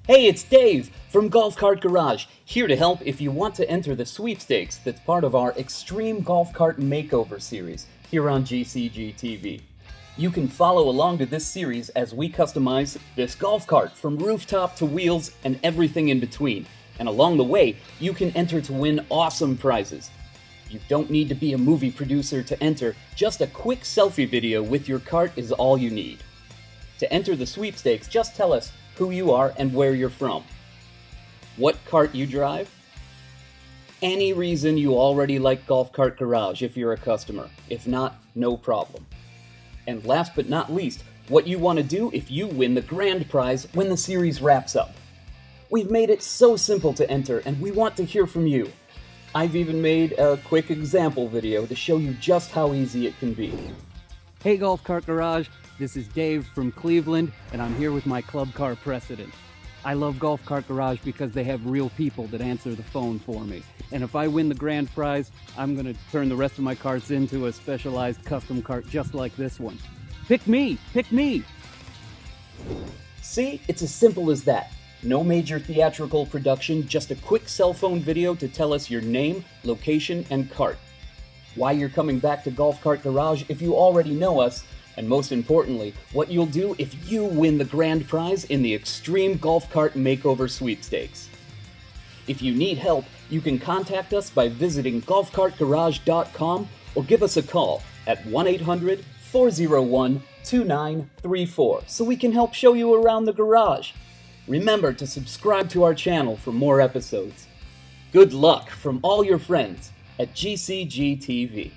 Hey, it's Dave from Golf Cart Garage, here to help if you want to enter the sweepstakes that's part of our Extreme Golf Cart Makeover series here on GCGTV. You can follow along to this series as we customize this golf cart from rooftop to wheels and everything in between. And along the way, you can enter to win awesome prizes. You don't need to be a movie producer to enter, just a quick selfie video with your cart is all you need. To enter the sweepstakes, just tell us who you are and where you're from, what cart you drive, any reason you already like Golf Cart Garage if you're a customer. If not, no problem. And last but not least, what you want to do if you win the grand prize when the series wraps up. We've made it so simple to enter, and we want to hear from you. I've even made a quick example video to show you just how easy it can be. Hey Golf Cart Garage, this is Dave from Cleveland, and I'm here with my club car president. I love Golf Cart Garage because they have real people that answer the phone for me. And if I win the grand prize, I'm going to turn the rest of my carts into a specialized custom cart just like this one. Pick me! Pick me! See, it's as simple as that. No major theatrical production, just a quick cell phone video to tell us your name, location, and cart. Why you're coming back to Golf Cart Garage if you already know us, and most importantly, what you'll do if you win the grand prize in the Extreme Golf Cart Makeover Sweepstakes. If you need help, you can contact us by visiting golfcartgarage.com or give us a call at 1-800-401-2934 so we can help show you around the garage. Remember to subscribe to our channel for more episodes. Good luck from all your friends at GCGTV.